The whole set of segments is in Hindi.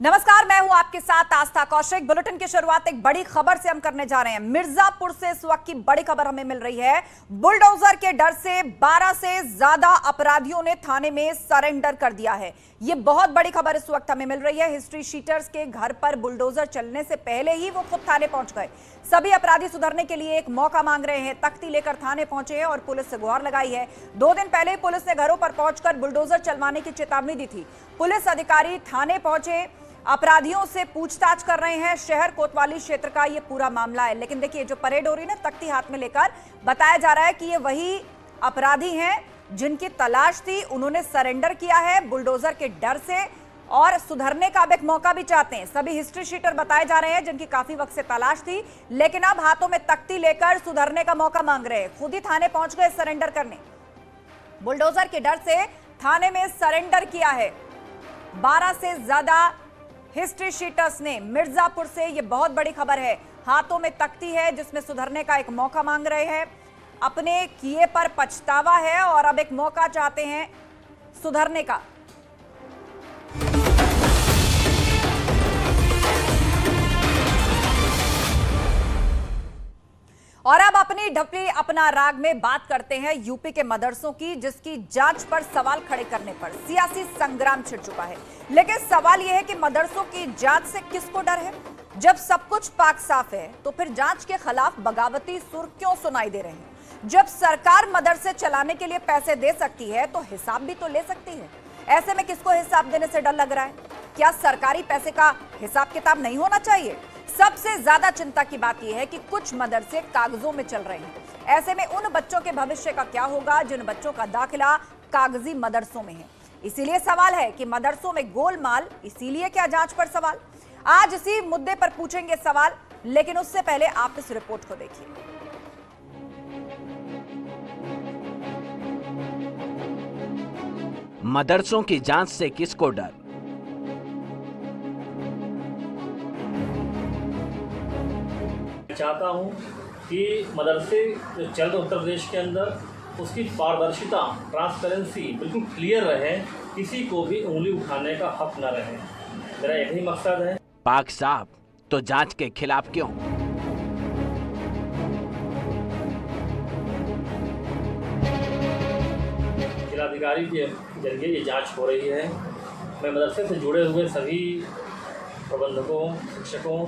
नमस्कार, मैं हूं आपके साथ आस्था कौशिक। बुलेटिन की शुरुआत एक बड़ी खबर से हम करने जा रहे हैं। मिर्जापुर से इस वक्त की बड़ी खबर हमें मिल रही है। बुलडोजर के डर से 12 से ज्यादा अपराधियों ने थाने में सरेंडर कर दिया है। यह बहुत बड़ी खबर इस वक्त हमें मिल रही है। हिस्ट्री शीटर्स के घर पर बुलडोजर चलने से पहले ही वो खुद थाने पहुंच गए। सभी अपराधी सुधरने के लिए एक मौका मांग रहे हैं। तख्ती लेकर थाने पहुंचे हैं और पुलिस से गुहार लगाई है। 2 दिन पहले पुलिस ने घरों पर पहुंचकर बुलडोजर चलवाने की चेतावनी दी थी। पुलिस अधिकारी थाने पहुंचे, अपराधियों से पूछताछ कर रहे हैं। शहर कोतवाली क्षेत्र का ये पूरा मामला है। लेकिन देखिए, जो परेड हो रही है ना, तख्ती हाथ में लेकर, बताया जा रहा है कि ये वही अपराधी हैं जिनकी तलाश थी। उन्होंने सरेंडर किया है बुलडोजर के डर से और सुधरने का अब एक मौका भी चाहते हैं। सभी हिस्ट्री शीटर बताए जा रहे हैं जिनकी काफी वक्त से तलाश थी, लेकिन अब हाथों में तख्ती लेकर सुधरने का मौका मांग रहे हैं। खुद ही थाने पहुंच गए सरेंडर करने। बुलडोजर के डर से थाने में सरेंडर किया है 12 से ज्यादा हिस्ट्री शीटर्स ने। मिर्जापुर से यह बहुत बड़ी खबर है। हाथों में तख्ती है जिसमें सुधरने का एक मौका मांग रहे हैं। अपने किए पर पछतावा है और अब एक मौका चाहते हैं सुधरने का। और अब अपनी ढपली अपना राग में बात करते हैं यूपी के मदरसों की, जिसकी जांच पर सवाल खड़े करने पर सियासी संग्राम छिड़ चुका है। लेकिन सवाल यह है कि मदरसों की जांच से किसको डर है? जब सब कुछ पाक साफ है तो फिर जांच के खिलाफ बगावती सुर क्यों सुनाई दे रहे हैं? जब सरकार मदरसे चलाने के लिए पैसे दे सकती है तो हिसाब भी तो ले सकती है। ऐसे में किसको हिसाब देने से डर लग रहा है? क्या सरकारी पैसे का हिसाब किताब नहीं होना चाहिए? सबसे ज्यादा चिंता की बात यह है कि कुछ मदरसे कागजों में चल रहे हैं। ऐसे में उन बच्चों के भविष्य का क्या होगा जिन बच्चों का दाखिला कागजी मदरसों में है? इसीलिए सवाल है कि मदरसों में गोलमाल, इसीलिए क्या जांच पर सवाल? आज इसी मुद्दे पर पूछेंगे सवाल, लेकिन उससे पहले आप इस रिपोर्ट को देखिए। मदरसों की जांच से किसको डर? चाहता हूं कि मदरसे जो चल रहे उत्तर प्रदेश के अंदर, उसकी पारदर्शिता, ट्रांसपेरेंसी बिल्कुल क्लियर रहे, किसी को भी उंगली उठाने का हक न रहे। मेरा यही मकसद है। पाक साफ तो जांच के खिलाफ क्यों? जिलाधिकारी के जरिए ये जांच हो रही है। मैं मदरसे से जुड़े हुए सभी प्रबंधकों, शिक्षकों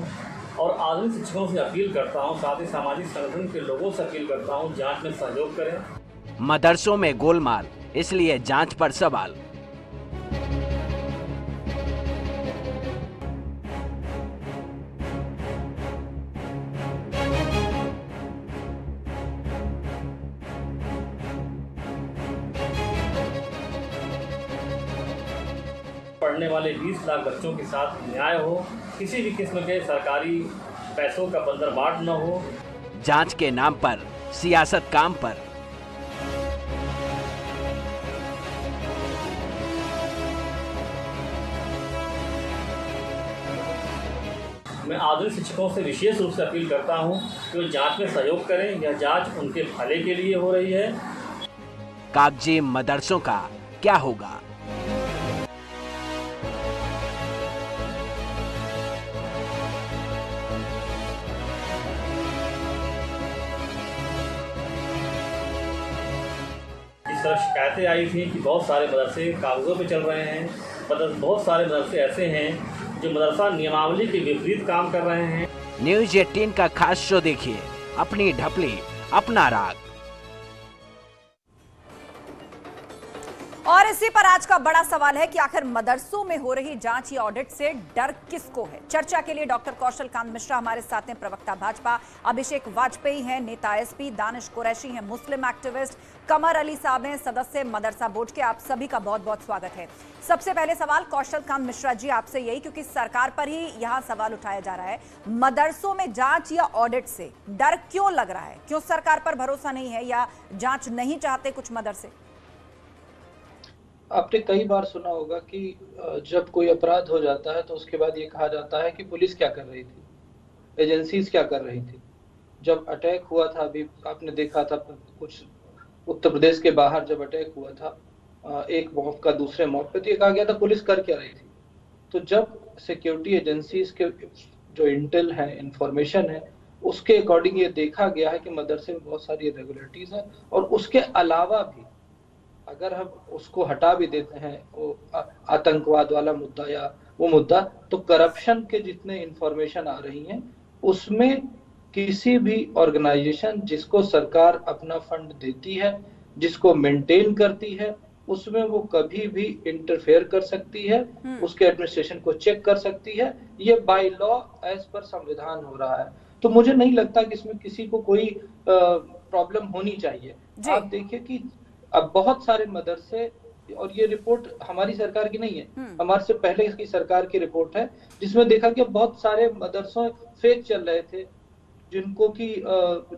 और आधुनिक शिक्षकों से अपील करता हूं, साथ ही सामाजिक संगठन के लोगों से अपील करता हूं, जांच में सहयोग करें। मदरसों में गोलमाल, इसलिए जांच पर सवाल। पढ़ने वाले 20 लाख बच्चों के साथ न्याय हो, किसी भी किस्म के सरकारी पैसों का बंदरबाट न हो। जांच के नाम पर सियासत काम पर। मैं आधुनिक शिक्षकों से विशेष रूप से अपील करता हूं कि वो जांच में सहयोग करें। यह जांच उनके भले के लिए हो रही है। कागजी मदरसों का क्या होगा? इस तरह शिकायतें आई थी कि बहुत सारे मदरसे कागजों पे चल रहे हैं। बहुत सारे मदरसे ऐसे हैं जो मदरसा नियमावली के विपरीत काम कर रहे हैं। न्यूज 18 का खास शो देखिए, अपनी ढपली अपना राग। और इसी पर आज का बड़ा सवाल है कि आखिर मदरसों में हो रही जांच या ऑडिट से डर किसको है? चर्चा के लिए डॉक्टर कौशल कांत मिश्रा हमारे साथ हैं, प्रवक्ता भाजपा। अभिषेक वाजपेयी हैं, नेता एसपी। दानिश कुरैशी हैं, मुस्लिम एक्टिविस्ट। कमर अली साहब हैं, सदस्य मदरसा बोर्ड के। आप सभी का बहुत बहुत स्वागत है। सबसे पहले सवाल कौशल कांत मिश्रा जी आपसे यही, क्योंकि सरकार पर ही यहाँ सवाल उठाया जा रहा है। मदरसों में जांच या ऑडिट से डर क्यों लग रहा है? क्यों सरकार पर भरोसा नहीं है या जांच नहीं चाहते कुछ मदरसे? आपने कई बार सुना होगा कि जब कोई अपराध हो जाता है तो उसके बाद ये कहा जाता है कि पुलिस क्या कर रही थी, एजेंसीज क्या कर रही थी। जब अटैक हुआ था, अभी आपने देखा था कुछ उत्तर प्रदेश के बाहर जब अटैक हुआ था एक मॉब का दूसरे मॉब पे, तो ये कहा गया था पुलिस कर क्या रही थी। तो जब सिक्योरिटी एजेंसीज के जो इंटेल है, इंफॉर्मेशन है, उसके अकॉर्डिंग ये देखा गया है कि मदरसे में बहुत सारी इरेगुलरिटीज हैं, और उसके अलावा भी अगर हम उसको हटा भी देते हैं वो आतंकवाद वाला मुद्दा या वो मुद्दा, तो करप्शन के जितने इंफॉर्मेशन आ रही हैं उसमें किसी भी ऑर्गेनाइजेशन जिसको सरकार अपना फंड देती है, जिसको मेंटेन करती है, उसमें वो कभी भी इंटरफेयर कर सकती है, उसके एडमिनिस्ट्रेशन को चेक कर सकती है। ये बाय लॉ एज पर संविधान हो रहा है। तो मुझे नहीं लगता कि इसमें किसी को कोई प्रॉब्लम होनी चाहिए। आप देखिए कि अब बहुत सारे मदरसे, और ये रिपोर्ट हमारी सरकार की नहीं है, हमारे से पहले की सरकार की रिपोर्ट है, जिसमें देखा कि बहुत सारे मदरसों फेक चल रहे थे, जिनको की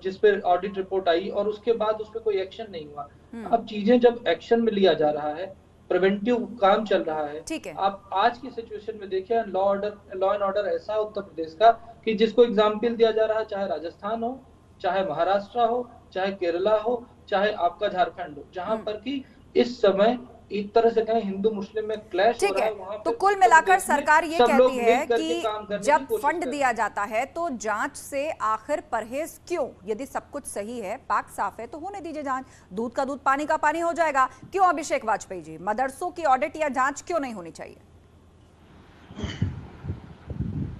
जिस पे ऑडिट रिपोर्ट आई और उसके बाद उस पर कोई एक्शन नहीं हुआ। अब चीजें जब एक्शन में लिया जा रहा है, प्रिवेंटिव काम चल रहा है। आप आज की सिचुएशन में देखिए, लॉ एंड ऑर्डर ऐसा उत्तर प्रदेश का कि जिसको एग्जाम्पल दिया जा रहा है, चाहे राजस्थान हो, चाहे महाराष्ट्र हो, चाहे केरला हो, चाहे आपका झारखंड हो, जहां पर कि इस समय एक तरह से कहें हिंदू मुस्लिम में क्लैश हो रहा है। वहां तो कुल मिलाकर सरकार ये कहती है कि जब फंड दिया जाता है तो जांच से आखिर परहेज क्यों? यदि सब कुछ सही है, पाक साफ है, तो होने दीजिए जांच। दूध का दूध पानी का पानी हो जाएगा। क्यों अभिषेक वाजपेयी जी, मदरसों की ऑडिट या जांच क्यों नहीं होनी चाहिए?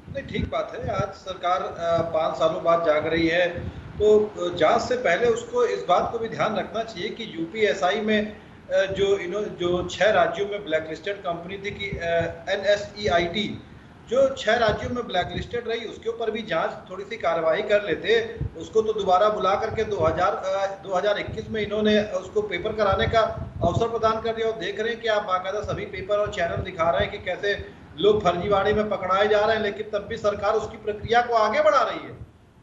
नहीं, ठीक बात है। आज सरकार 5 सालों बाद जाग रही है, तो जांच से पहले उसको इस बात को भी ध्यान रखना चाहिए कि यूपीएसआई में जो 6 राज्यों में ब्लैकलिस्टेड कंपनी थी कि NSEIT, जो 6 राज्यों में ब्लैकलिस्टेड रही, उसके ऊपर भी जांच थोड़ी सी कार्रवाई कर लेते। उसको तो दोबारा बुला करके 2021 में इन्होंने उसको पेपर कराने का अवसर प्रदान कर दिया। और देख रहे हैं कि आप बाकायदा सभी पेपर और चैनल दिखा रहे हैं कि कैसे लोग फर्जीवाड़े में पकड़ाए जा रहे हैं, लेकिन तब भी सरकार उसकी प्रक्रिया को आगे बढ़ा रही है।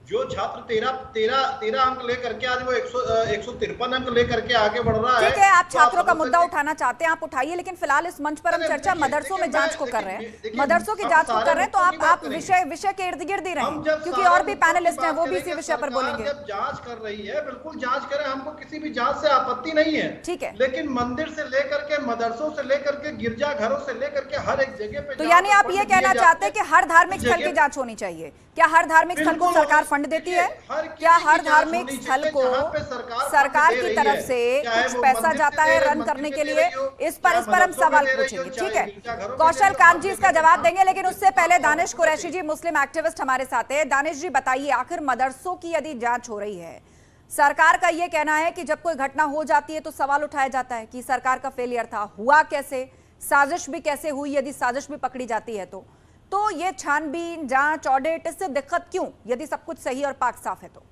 जो छात्र 13 अंक लेकर के आज वो 153 अंक लेकर के आगे बढ़ रहा है। ठीक है, आप छात्रों का मुद्दा उठाना चाहते हैं, आप उठाइए, लेकिन फिलहाल इस मंच पर हम चर्चा मदरसों में जांच को कर रहे हैं, मदरसों की जांच को कर रहे हैं, तो आप विषय के इर्द गिर्द ही रहें, क्योंकि और भी पैनलिस्ट हैं, वो भी इसी विषय पर बोलेंगे। जब जांच कर रही है, बिल्कुल जांच करें, हमको किसी भी जांच से आपत्ति नहीं है, ठीक है, लेकिन मंदिर से लेकर के, मदरसों से लेकर के, गिरजाघरों से लेकर के हर एक जगह पे। तो यानी आप ये कहना चाहते हैं कि हर धार्मिक स्थल की जांच होनी चाहिए? क्या हर धार्मिक स्थल को सरकार फंड देती है? क्या हर धार्मिक स्थल को सरकार की तरफ से कुछ पैसा जाता है रन करने के लिए? इस पर हम सवाल पूछेंगे। ठीक है, कौशल कांत जी इसका जवाब देंगे, लेकिन उससे पहले दानिश कुरैशी जी, मुस्लिम एक्टिविस्ट हमारे साथ है। दानिश जी बताइए, आखिर मदरसों की यदि जांच हो रही है, सरकार का यह कहना है कि जब कोई घटना हो जाती है तो सवाल उठाया जाता है कि सरकार का फेलियर था, हुआ कैसे, साजिश भी कैसे हुई, यदि साजिश भी पकड़ी जाती है तो ये छानबीन, जांच, ऑडिट, इससे दिक्कत क्यों, यदि सब कुछ सही और पाक साफ है तो?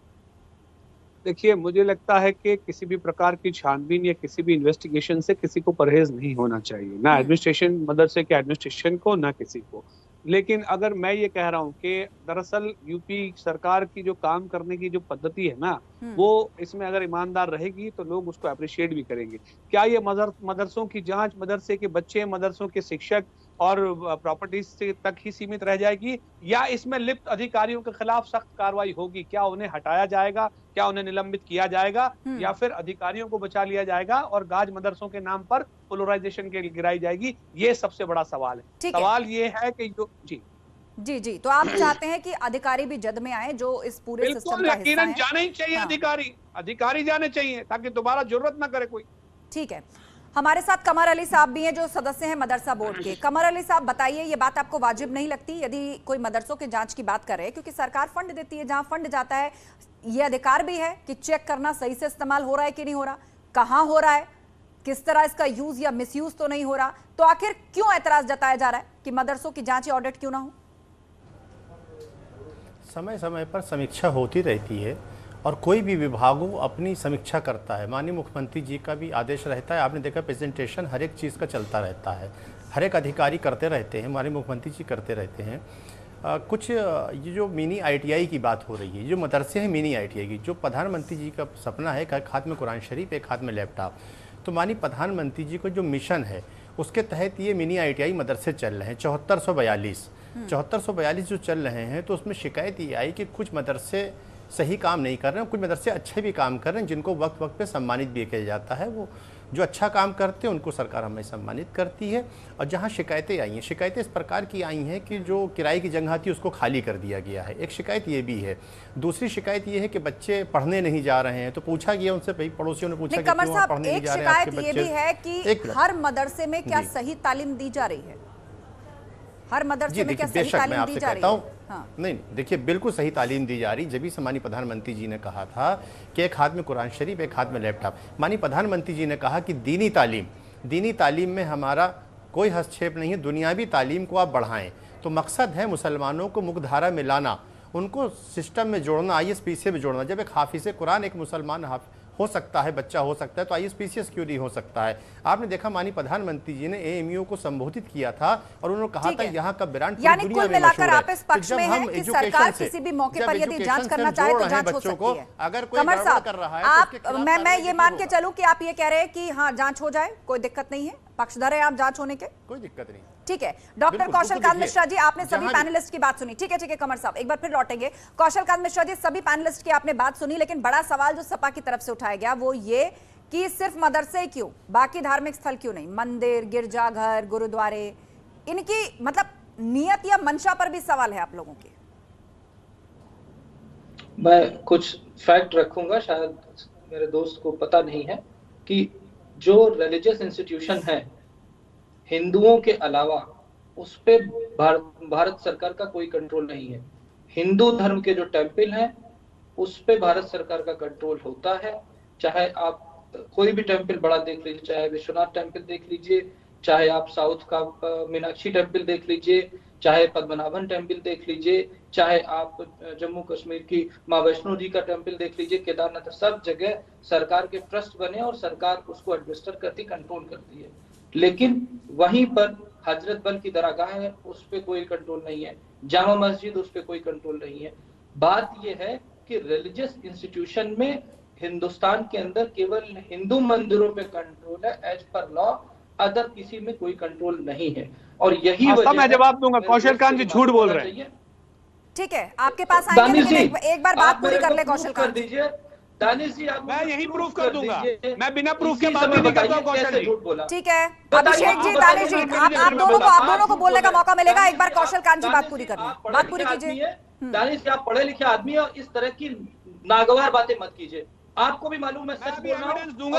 देखिए, मुझे लगता है कि किसी भी प्रकार की छानबीन या किसी भी इन्वेस्टिगेशन से किसी को परहेज नहीं होना चाहिए, ना एडमिनिस्ट्रेशन, मदरसे के एडमिनिस्ट्रेशन को, ना किसी को। लेकिन अगर मैं ये कह रहा हूँ कि दरअसल यूपी सरकार की जो काम करने की जो पद्धति है ना, वो इसमें अगर ईमानदार रहेगी तो लोग उसको अप्रिशिएट भी करेंगे। क्या ये मदरसों की जांच, मदरसे के बच्चे, मदरसों के शिक्षक और प्रॉपर्टीज तक ही सीमित रह जाएगी, या इसमें लिप्त अधिकारियों के खिलाफ सख्त कार्रवाई होगी? क्या उन्हें हटाया जाएगा, क्या उन्हें निलंबित किया जाएगा, या फिर अधिकारियों को बचा लिया जाएगा और गाज मदरसों के नाम पर पोलराइजेशन के गिराई जाएगी? ये सबसे बड़ा सवाल है। सवाल ये है कि जी, तो आप चाहते हैं कि अधिकारी भी जद में आए जो इस पूरे सिस्टम का हिस्सा हैं? जाने ही चाहिए। अधिकारी जाने चाहिए ताकि दोबारा जरूरत ना करे कोई। ठीक है, हमारे साथ कमर अली साहब भी हैं जो सदस्य हैं मदरसा बोर्ड के। कमर अली साहब बताइए, ये बात आपको वाजिब नहीं लगती यदि कोई मदरसों के जांच की बात करे? क्योंकि सरकार फंड देती है, जहां फंड जाता है ये अधिकार भी है कि चेक करना सही से इस्तेमाल हो रहा है कि नहीं हो रहा, कहां हो रहा है, किस तरह इसका यूज या मिसयूज तो नहीं हो रहा। तो आखिर क्यों एतराज जताया जा रहा है कि मदरसों की जांच या ऑडिट क्यों ना हो? समय समय पर समीक्षा होती रहती है और कोई भी विभाग अपनी समीक्षा करता है। माननीय मुख्यमंत्री जी का भी आदेश रहता है, आपने देखा प्रेजेंटेशन हर एक चीज़ का चलता रहता है, हर एक अधिकारी करते रहते हैं, माननीय मुख्यमंत्री जी करते रहते हैं। कुछ ये जो मिनी ITI की बात हो रही है, जो मदरसे हैं मिनी ITI की, जो प्रधानमंत्री जी का सपना है, एक हाथ में कुरान शरीफ, एक हाथ में लैपटॉप, तो माननीय प्रधानमंत्री जी का जो मिशन है उसके तहत ये मिनी ITI मदरसे चल रहे हैं। 7442 जो चल रहे हैं, तो उसमें शिकायत ये आई कि कुछ मदरसे सही काम नहीं कर रहे हैं, कुछ मदरसे अच्छे भी काम कर रहे हैं, जिनको वक्त वक्त पे सम्मानित भी किया जाता है, जो अच्छा काम करते हैं उनको सरकार हमें सम्मानित करती है। और जहाँ शिकायतें आई हैं, शिकायतें इस प्रकार की आई हैं कि जो किराए की जगह थी उसको खाली कर दिया गया है, एक शिकायत ये भी है। दूसरी शिकायत ये है कि बच्चे पढ़ने नहीं जा रहे हैं, तो पूछा गया उनसे, भाई पड़ोसियों ने पूछा कि कमर क्यों साहब, पढ़ने नहीं एक जा रहे हैं आपके शिकायत ये बच्चे? भी है कि हर मदरसे में क्या सही तालीम दी जा रही है? हर मदरसे में क्या सही तालीम दी जा रही है? हाँ। नहीं, देखिए बिल्कुल सही तालीम दी जा रही। जब भी सम्मानीय प्रधानमंत्री जी ने कहा था कि एक हाथ में कुरान शरीफ, एक हाथ में लैपटॉप, माननीय प्रधानमंत्री जी ने कहा कि दीनी तालीम में हमारा कोई हस्तक्षेप नहीं है, दुनियावी तालीम को आप बढ़ाएं। तो मकसद है मुसलमानों को मुख्यधारा में लाना, उनको सिस्टम में जोड़ना, ISPCS में जोड़ना। जब एक हाफिज़ कुरान एक मुसलमान हो सकता है, बच्चा हो सकता है, तो ISPCS क्यों नहीं हो सकता है? आपने देखा माननीय प्रधानमंत्री जी ने AMU को संबोधित किया था और उन्होंने कहा था यहाँ का ब्रांड पूरी दुनिया में मशहूर है। आप इस पक्ष में हैं कि सरकार किसी भी मौके पर यदि जांच करना चाहे तो जांच हो सकती है। अगर कोई गड़बड़ कर रहा है, आप मैं ये मान के चलूं कि आप ये कह रहे हैं कि हाँ जांच हो जाए, कोई दिक्कत नहीं है, पक्षधर है आप जांच होने के, कोई दिक्कत नहीं। ठीक है। डॉक्टर कौशल कांत मिश्रा जी, आपने सभी पैनलिस्ट की बात सुनी। ठीक है कमर साहब, एक बार फिर लौटेंगे। कौशल कांत मिश्रा जी, सभी पैनलिस्ट की आपने बात सुनी, लेकिन बड़ा सवाल जो सपा की तरफ से उठाया गया वो ये कि सिर्फ मदरसे क्यों, बाकी धार्मिक स्थल क्यों नहीं? मंदिर, गिरजाघर, गुरुद्वारे, इनकी मतलब नियत या मंशा पर भी सवाल है आप लोगों की। मैं कुछ फैक्ट रखूंगा, शायद मेरे दोस्त को पता नहीं है कि जो रिलीजियस इंस्टीट्यूशन है हिंदुओं के अलावा, उस पे भारत सरकार का कोई कंट्रोल नहीं है। हिंदू धर्म के जो टेम्पल हैं उस पे भारत सरकार का कंट्रोल होता है। चाहे आप कोई भी टेम्पल बड़ा देख लीजिए, चाहे विश्वनाथ टेम्पल देख लीजिए, चाहे आप साउथ का मीनाक्षी टेम्पल देख लीजिए, चाहे पद्मनाभन टेम्पल देख लीजिए, चाहे आप जम्मू कश्मीर की माँ वैष्णो जी का टेम्पल देख लीजिए, केदारनाथ, सब जगह सरकार के ट्रस्ट बने और सरकार उसको एडमिनिस्टर करती, कंट्रोल करती है। लेकिन वहीं पर हजरत बल की दरगाह है, उस पर कोई कंट्रोल नहीं है। जामा मस्जिद, उस पर कोई कंट्रोल नहीं है। बात यह है कि रिलीजियस इंस्टीट्यूशन में हिंदुस्तान के अंदर केवल हिंदू मंदिरों पे कंट्रोल है, एज पर लॉ। अदर किसी में कोई कंट्रोल नहीं है। और यही वजह मैं जवाब दूंगा। कौशल कांत जी झूठ बोल रहे हैं। ठीक है, आपके पास आएंगे, लेकिन एक बार बात पूरी कर ले कौशल कांत दीजिए। दानिश जी, आप मैं यही प्रूफ कर दूंगा, मैं बिना प्रूफ के बात नहीं करता हूं कौशल जी। ठीक है, अभिषेक जी, दानिश जी, आप दोनों को बोलने का मौका मिलेगा। एक बार कौशल कांत जी बात पूरी कर लें, बात पूरी कीजिए। दानिश जी, आप पढ़े लिखे आदमी और इस तरह की नागवार बातें मत कीजिए। आपको भी मालूम है, सच बोल रहा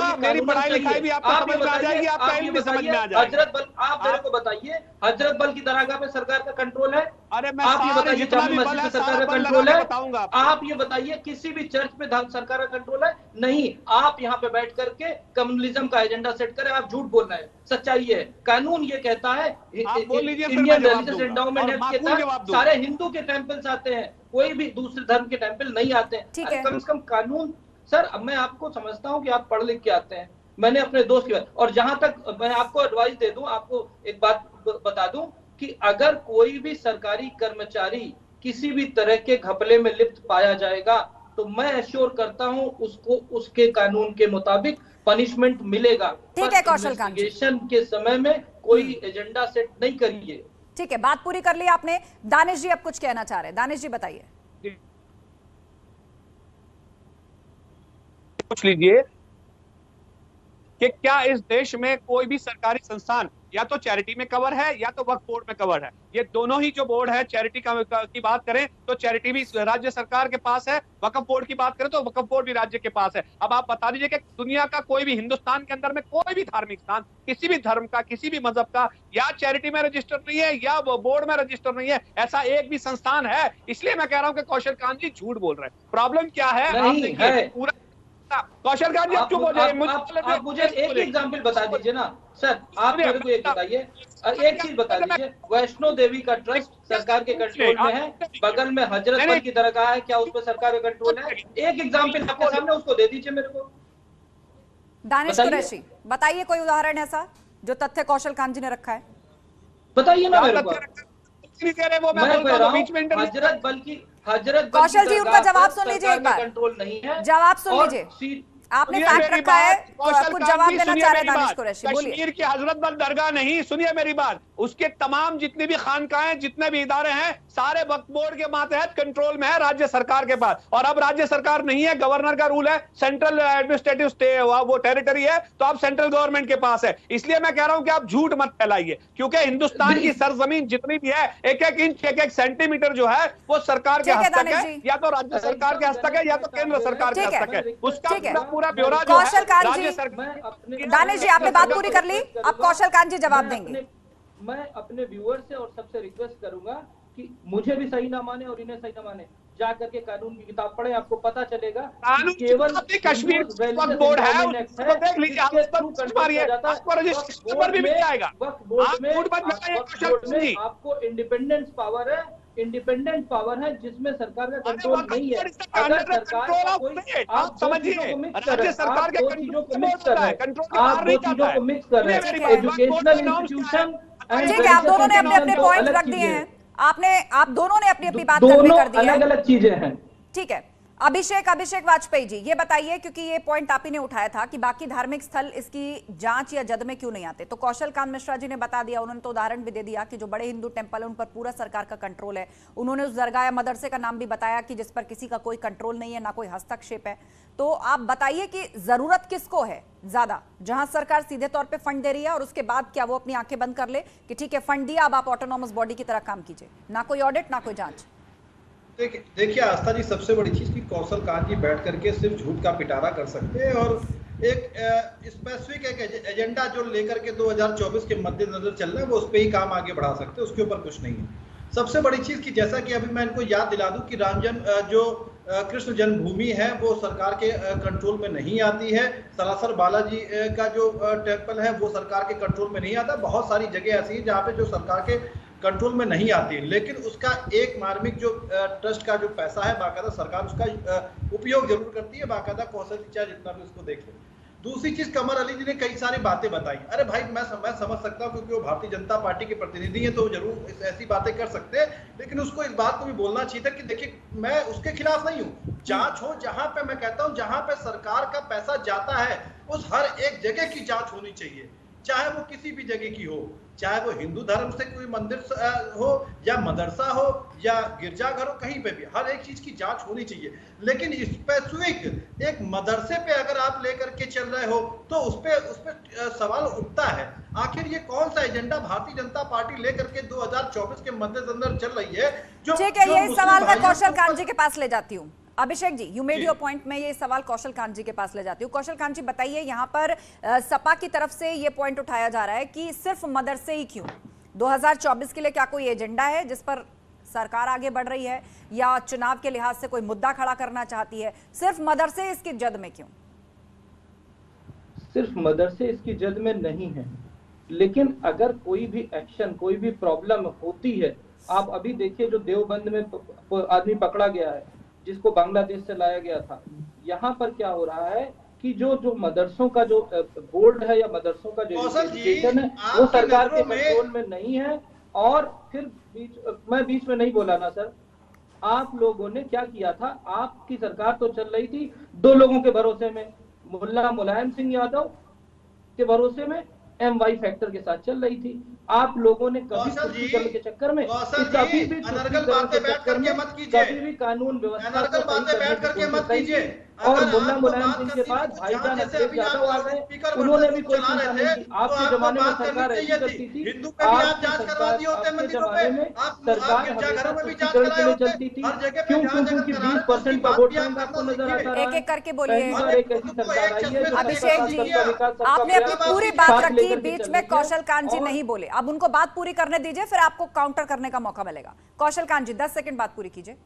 हूं, मेरी पढ़ाई लिखाई भी आपको समझ में आ जाएगी, आपका इल्म भी समझ में आ जाएगा। हजरत बल, आप मेरे को बताइए, हजरत बल की दरगाह पे सरकार का कंट्रोल है? अरे मैं आप ये बताइए, जामा मस्जिद पे सरकार का कंट्रोल है? बताऊंगा। आप ये बताइए, किसी भी चर्च पे सरकार का कंट्रोल है? नहीं। आप यहाँ पे बैठ करके कम्युनलिज्म का एजेंडा सेट करें, आप झूठ बोल रहे हैं। सच्चाई है, कानून ये कहता है, इंडियन रिलीजियस एंडाउमेंट एक्ट के तहत सारे हिंदू के टेम्पल्स आते हैं, कोई भी दूसरे धर्म के टेम्पल नहीं आते हैं। कम से कम कानून। सर, अब मैं आपको समझता हूं कि आप पढ़ लिख के आते हैं, मैंने अपने दोस्त की बात, और जहां तक मैं आपको एडवाइस दे दूं, आपको एक बात बता दूं कि अगर कोई भी सरकारी कर्मचारी किसी भी तरह के घपले में लिप्त पाया जाएगा तो मैं एश्योर करता हूं उसको उसके कानून के मुताबिक पनिशमेंट मिलेगा। ठीक है कौशल कांत जी, इन्वेस्टिगेशन के समय में कोई एजेंडा सेट नहीं करिए। ठीक है, बात पूरी कर ली आपने। दानिश जी अब कुछ कहना चाह रहे हैं, दानिश जी बताइए। पूछ लीजिए कि क्या इस देश में कोई भी सरकारी संस्थान या तो चैरिटी में कवर है या तो वक्फ बोर्ड में कवर है। ये दोनों ही जो बोर्ड है, चैरिटी की बात करें तो चैरिटी भी राज्य सरकार के पास है, वक्फ बोर्ड की बात करें तो वक्फ बोर्ड भी राज्य के पास है। अब आप बता दीजिए कि दुनिया का कोई भी, हिंदुस्तान के अंदर में कोई भी धार्मिक स्थान किसी भी धर्म का, किसी भी मजहब का, या चैरिटी में रजिस्टर नहीं है या बोर्ड में रजिस्टर नहीं है, ऐसा एक भी संस्थान है। इसलिए मैं कह रहा हूं कि कौशल कांत जी झूठ बोल रहे हैं। प्रॉब्लम क्या है, आप देखिए पूरा कौशल कांत जी, आप चुप हो जाइए। आप मुझे एक एग्जांपल बता दीजिए ना सर। आप मेरे को एक बताइए, एक चीज बता दीजिए, वैष्णो देवी का ट्रस्ट सरकार के कंट्रोल में है, बगल में हजरत बल की दरगाह है, क्या उस पर सरकार का कंट्रोल है? एक एग्जांपल आपके सामने, उसको दे दीजिए मेरे को। दानिश कुरैशी, बताइए कोई उदाहरण ऐसा जो तथ्य कौशल कांत जी ने रखा है, बताइए ना मेरे को। हजरत कौशल जी, उनका जवाब सुन लीजिए एक बार, कंट्रोल नहीं है, जवाब सुन लीजिए। आपने सुनिए फैक्ट मेरी रखा है, बात, कौशल कुछ कांत जवाब जी, देना सुनिए चाह रहे मेरी हैं दानिश बात। कुरैशी, बोलिए। कश्मीर की हजरत बल दरगाह नहीं, सुनिए मेरी बात, उसके तमाम जितने भी खानकाहें, जितने भी इदारे हैं, सारे वक्फ बोर्ड के मातहत कंट्रोल में है, राज्य सरकार के पास। और अब राज्य सरकार नहीं है, गवर्नर का रूल है, सेंट्रल एडमिनिस्ट्रेटिव वो टेरिटरी है, तो अब सेंट्रल गवर्नमेंट के पास है। इसलिए मैं कह रहा हूं कि आप झूठ मत फैलाइए, क्योंकि हिंदुस्तान की सरजमीन जितनी भी है, एक एक इंच, एक एक सेंटीमीटर जो है, वो सरकार के हस्तक है, या तो राज्य सरकार के हस्तक है, या तो केंद्र सरकार के हस्तक है। उसका पूरा ब्यौरा जो है कौशल कांत राज्य जी, सरकार। दानिश जी आपने बात पूरी कर ली, अब कौशल कांत जी जवाब देंगे। मैं अपने व्यूअर से और सबसे रिक्वेस्ट करूंगा कि मुझे भी सही ना माने और इन्हें सही ना माने, जा करके कानून की किताब पढ़े, आपको पता चलेगा केवल कश्मीर वक्फ बोर्ड है, उसको देख लीजिए, आप उस पर सर्च मारिए, आपको रजिस्ट्रेशन पर भी मिल जाएगा। आपको इंडिपेंडेंस पावर है, इंडिपेंडेंट पावर है जिसमें सरकार का कंट्रोल नहीं है। अगर सरकार का कोई, आप समझिए, राज्य सरकार के चीजों को मिक्स कर रहे हैं, आप दो चीजों को मिक्स कर रहे हैं, एजुकेशनल इंस्टीट्यूशन। ठीक है, आप दोनों ने अपने अपने पॉइंट रख दिए हैं, आप दोनों ने अपनी अपनी बात कर दी है, अलग अलग चीजें हैं। ठीक है, अभिषेक वाजपेयी जी ये बताइए, क्योंकि ये पॉइंट आप ही ने उठाया था कि बाकी धार्मिक स्थल इसकी जांच या जद में क्यों नहीं आते, तो कौशल कांत मिश्रा जी ने बता दिया, उन्होंने तो उदाहरण भी दे दिया कि जो बड़े हिंदू टेंपल है उन पर पूरा सरकार का कंट्रोल है। उन्होंने उस दरगाह या मदरसे का नाम भी बताया कि जिस पर किसी का कोई कंट्रोल नहीं है, ना कोई हस्तक्षेप है। तो आप बताइए कि जरूरत किसको है ज्यादा, जहां सरकार सीधे तौर पर फंड दे रही है और उसके बाद क्या वो अपनी आंखें बंद कर ले कि ठीक है फंड दिया, अब आप ऑटोनॉमस बॉडी की तरह काम कीजिए, ना कोई ऑडिट ना कोई जांच। देखिए आस्था जी, सबसे बड़ी चीज कि कौशल कांत जी बैठ करके सिर्फ झूठ का पिटारा कर सकते हैं और एक स्पेसिफिक एक एजेंडा जो लेकर के 2024 के मद्देनजर चल रहा है वो उस पर ही काम आगे बढ़ा सकते हैं, उसके ऊपर कुछ नहीं है। सबसे बड़ी चीज कि जैसा कि अभी मैं इनको याद दिला दूं कि कृष्ण जन्मभूमि है वो सरकार के कंट्रोल में नहीं आती है, सरासर बालाजी का जो टेम्पल है वो सरकार के कंट्रोल में नहीं आता। बहुत सारी जगह ऐसी है जहाँ पे जो सरकार के कंट्रोल में नहीं आती, लेकिन उसका एक मार्मिक जो ट्रस्ट का जो पैसा है बाकायदा सरकार उसका उपयोग जरूर करती है, बाकायदा कौशल चाहे जितना भी उसको देख ले। दूसरी चीज, कमर अली जी ने कई सारी बातें बताई। अरे भाई मैं समझ सकता हूँ क्योंकि वो भारतीय जनता पार्टी के प्रतिनिधि हैं तो जरूर ऐसी बातें कर सकते हैं, लेकिन उसको इस बात को भी बोलना चाहिए था कि देखिए मैं उसके खिलाफ नहीं हूँ, जांच हो, जहां पे मैं कहता हूँ जहां पे सरकार का पैसा जाता है उस हर एक जगह की जांच होनी चाहिए, चाहे वो किसी भी जगह की हो, चाहे वो हिंदू धर्म से कोई मंदिर हो या मदरसा हो या गिरजाघर हो, कहीं पे भी हर एक चीज की जांच होनी चाहिए। लेकिन स्पेसिफिक एक मदरसे पे अगर आप लेकर के चल रहे हो तो उस पे सवाल उठता है, आखिर ये कौन सा एजेंडा भारतीय जनता पार्टी लेकर के 2024 के मद्देनजर चल रही है। ठीक है, ये सवाल मैं कौशल कांत जी के पास ले जाती हूँ। Abhishek ji, you made your point, में ये सवाल कौशल कांत जी के पास ले जाती हूँ। कौशल कांत जी बताइए, यहाँ पर सपा की तरफ से ये पॉइंट उठाया जा रहा है कि सिर्फ मदरसे ही क्यों, 2024 के लिए क्या कोई एजेंडा है जिस पर सरकार आगे बढ़ रही है या चुनाव के लिहाज से कोई मुद्दा खड़ा करना चाहती है, सिर्फ मदरसे इसकी जद में क्यों? सिर्फ मदरसे इसकी जद में नहीं है, लेकिन अगर कोई भी एक्शन, कोई भी प्रॉब्लम होती है, आप अभी देखिए जो देवबंद में आदमी पकड़ा गया है जिसको बांग्लादेश से लाया गया था, यहाँ पर क्या हो रहा है कि जो मदरसों का जो बोर्ड है या मदरसों का जो एजुकेशन है वो सरकार के कंट्रोल में नहीं है। और फिर मैं बीच में नहीं बोला ना सर, आप लोगों ने क्या किया था, आपकी सरकार तो चल रही थी दो लोगों के भरोसे में, मुल्ला मुलायम सिंह यादव के भरोसे में, MY फैक्टर के साथ चल रही थी। आप लोगों ने कभी तुष्टिकरण के चक्कर में, कभी भी तुष्टिकरण के चक्कर में, कभी भी कानून व्यवस्था को सही करने की कोशिश नहीं की। और मुल्ला मुलायम सिंह के बाद भाईजान अखिलेश यादव आ गए, उन्होंने भी कोई चिंता नहीं की। आपके जमाने में सरकार ऐसी करती थी, आपके जमाने में सरकार हमेशा तुष्टिकरण के लिए चलती थी। क्यों? क्योंकि 20% का वोट बैंक आपको नजर आता रहा है। एक एक करके बोलिए। एक ऐसी सरकार आई है जो अभिषेक जी, आपने अपनी पूरी बात रखी, बीच में कौशल कांत जी नहीं बोले, अब उनको बात पूरी करने दीजिए, फिर आपको काउंटर करने का मौका मिलेगा। कौशल कांत जी 10 सेकंड बात पूरी कीजिए।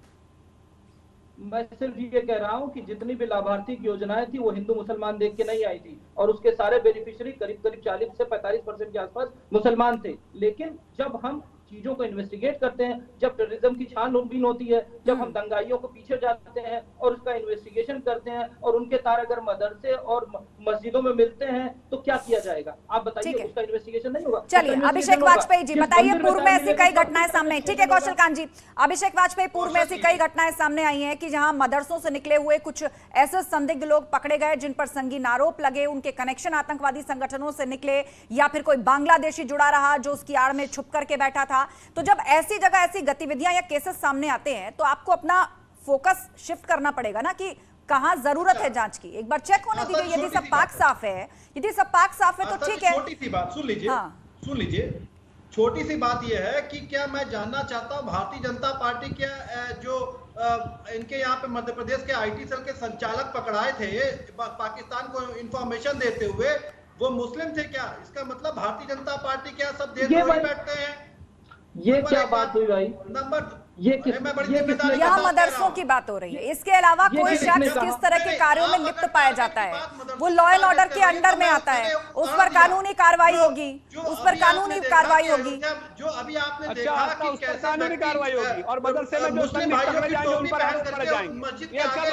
मैं सिर्फ ये कह रहा हूं कि जितनी भी लाभार्थी की योजनाएं थी वो हिंदू मुसलमान देख के नहीं आई थी, और उसके सारे बेनिफिशियरी करीब 40 से 45% के आसपास मुसलमान थे। लेकिन जब हम चीजों को इन्वेस्टिगेट करते हैं, जब टेररिज्म की छानबीन होती है, जब हम दंगाइयों को पीछे जाते हैं और उसका इन्वेस्टिगेशन करते हैं और उनके तार अगर मदरसे और मस्जिदों में मिलते हैं तो क्या किया जाएगा? आप बताइए, उसका इन्वेस्टिगेशन नहीं होगा? चलिए अभिषेक वाजपेयी जी बताइए, पूर्व में ऐसी कई घटनाएं सामने, ठीक है कौशल कांत जी, अभिषेक वाजपेयी, पूर्व में ऐसी कई घटनाएं सामने आई हैं कि जहां मदरसों से निकले हुए कुछ ऐसे संदिग्ध लोग पकड़े गए जिन पर संगीन आरोप लगे, उनके कनेक्शन आतंकवादी संगठनों से निकले या फिर कोई बांग्लादेशी जुड़ा रहा जो उसकी आड़ में छुप करके बैठा था। तो जब ऐसी जगह ऐसी गतिविधियां या केसेस सामने आते हैं तो आपको अपना फोकस शिफ्ट करना पड़ेगा ना कि कहां जरूरत है जांच की। एक बार चेक होने दीजिए, यदि सब पाक साफ है, यदि सब पाक साफ है तो ठीक है। छोटी सी बात सुन लीजिए, सुन लीजिए, छोटी सी बात यह है कि क्या मैं जानना चाहता हूं भारतीय जनता पार्टी के जो इनके यहाँ पे मध्य प्रदेश के आईटी सेल के संचालक पकड़ाए थे पाकिस्तान को इंफॉर्मेशन देते हुए, वो मुस्लिम थे क्या? इसका मतलब भारतीय जनता पार्टी क्या सब देशद्रोही बैठते हैं? ये क्या बात हुई भाई? नंबर यहाँ मदरसों की बात हो रही है, इसके अलावा कोई शख्स किस तरह के कार्यों में लिप्त पाया जाता है वो लॉ एंड ऑर्डर के अंडर में आता है, उस पर कानूनी कार्रवाई होगी, उस पर कानूनी कार्रवाई होगी। जो अभी आपने देखा कि कैसे कानूनी कार्रवाई होगी और मदरसे में जो मुस्लिम भाइयों की टोपी पहन करके मस्जिद के आगे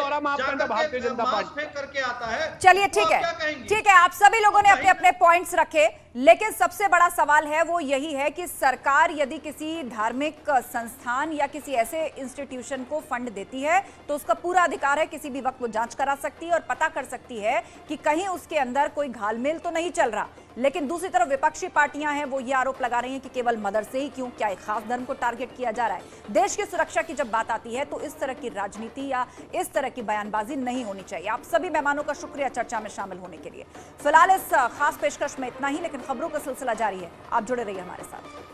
भारतीय जनता पार्टी फेंक करके आता है। चलिए ठीक है, ठीक है, आप सभी लोगों ने अपने अपने पॉइंट्स रखे, लेकिन सबसे बड़ा सवाल है वो यही है कि सरकार यदि किसी धार्मिक संस्थान या किसी ऐसे इंस्टीट्यूशन को फंड देती है तो उसका पूरा अधिकार है, किसी भी वक्त वो जांच करा सकती है और पता कर सकती है कि कहीं उसके अंदर कोई घालमेल तो नहीं चल रहा। लेकिन दूसरी तरफ विपक्षी पार्टियां हैं, वो ये आरोप लगा रही हैं कि केवल मदरसे ही क्यों, क्या एक खास धर्म को टारगेट किया जा रहा है। देश की सुरक्षा की जब बात आती है तो इस तरह की राजनीति या इस तरह की बयानबाजी नहीं होनी चाहिए। आप सभी मेहमानों का शुक्रिया चर्चा में शामिल होने के लिए। फिलहाल इस खास पेशकश में इतना ही, लेकिन खबरों का सिलसिला जारी है, आप जुड़े रहिए हमारे साथ।